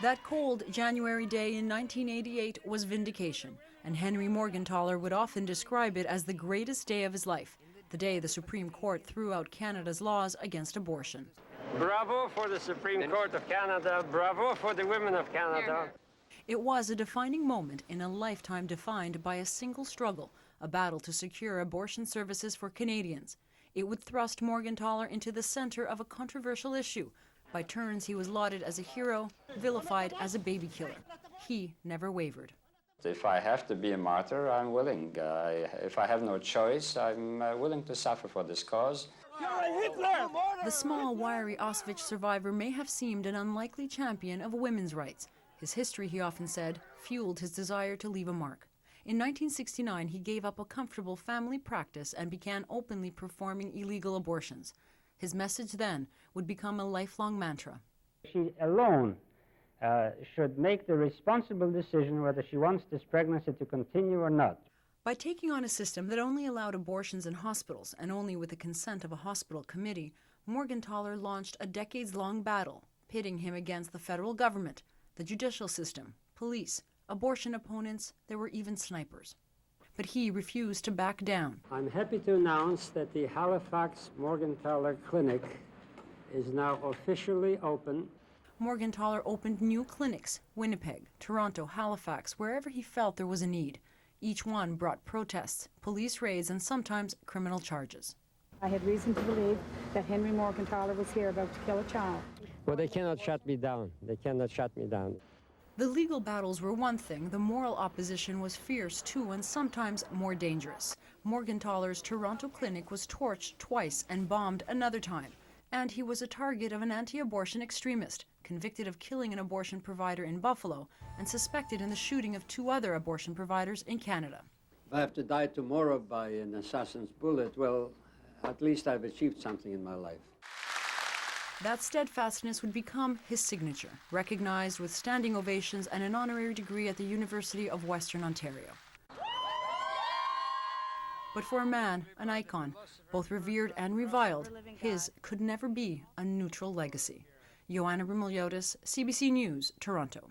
That cold January day in 1988 was vindication, and Henry Morgentaler would often describe it as the greatest day of his life, the day the Supreme Court threw out Canada's laws against abortion. Bravo for the Supreme Court of Canada. Bravo for the women of Canada. It was a defining moment in a lifetime defined by a single struggle, a battle to secure abortion services for Canadians. It would thrust Morgentaler into the center of a controversial issue. By turns, he was lauded as a hero, vilified as a baby killer. He never wavered. If I have to be a martyr, I'm willing. If I have no choice, I'm willing to suffer for this cause. The small, wiry Auschwitz survivor may have seemed an unlikely champion of women's rights. His history, he often said, fueled his desire to leave a mark. In 1969, he gave up a comfortable family practice and began openly performing illegal abortions. His message then would become a lifelong mantra. She alone should make the responsible decision whether she wants this pregnancy to continue or not. By taking on a system that only allowed abortions in hospitals and only with the consent of a hospital committee, Morgentaler launched a decades-long battle, pitting him against the federal government, the judicial system, police, abortion opponents, there were even snipers. But he refused to back down. I'm happy to announce that the Halifax Morgentaler Clinic is now officially open. Morgentaler opened new clinics, Winnipeg, Toronto, Halifax, wherever he felt there was a need. Each one brought protests, police raids, and sometimes criminal charges. I had reason to believe that Henry Morgentaler was here about to kill a child. Well, they cannot shut me down. They cannot shut me down. The legal battles were one thing, the moral opposition was fierce too, and sometimes more dangerous. Morgentaler's Toronto clinic was torched twice and bombed another time. And he was a target of an anti-abortion extremist, convicted of killing an abortion provider in Buffalo and suspected in the shooting of 2 other abortion providers in Canada. If I have to die tomorrow by an assassin's bullet, well, at least I've achieved something in my life. That steadfastness would become his signature, recognized with standing ovations and an honorary degree at the University of Western Ontario. But for a man, an icon, both revered and reviled, his could never be a neutral legacy. Joanna Rumiliotis, CBC News, Toronto.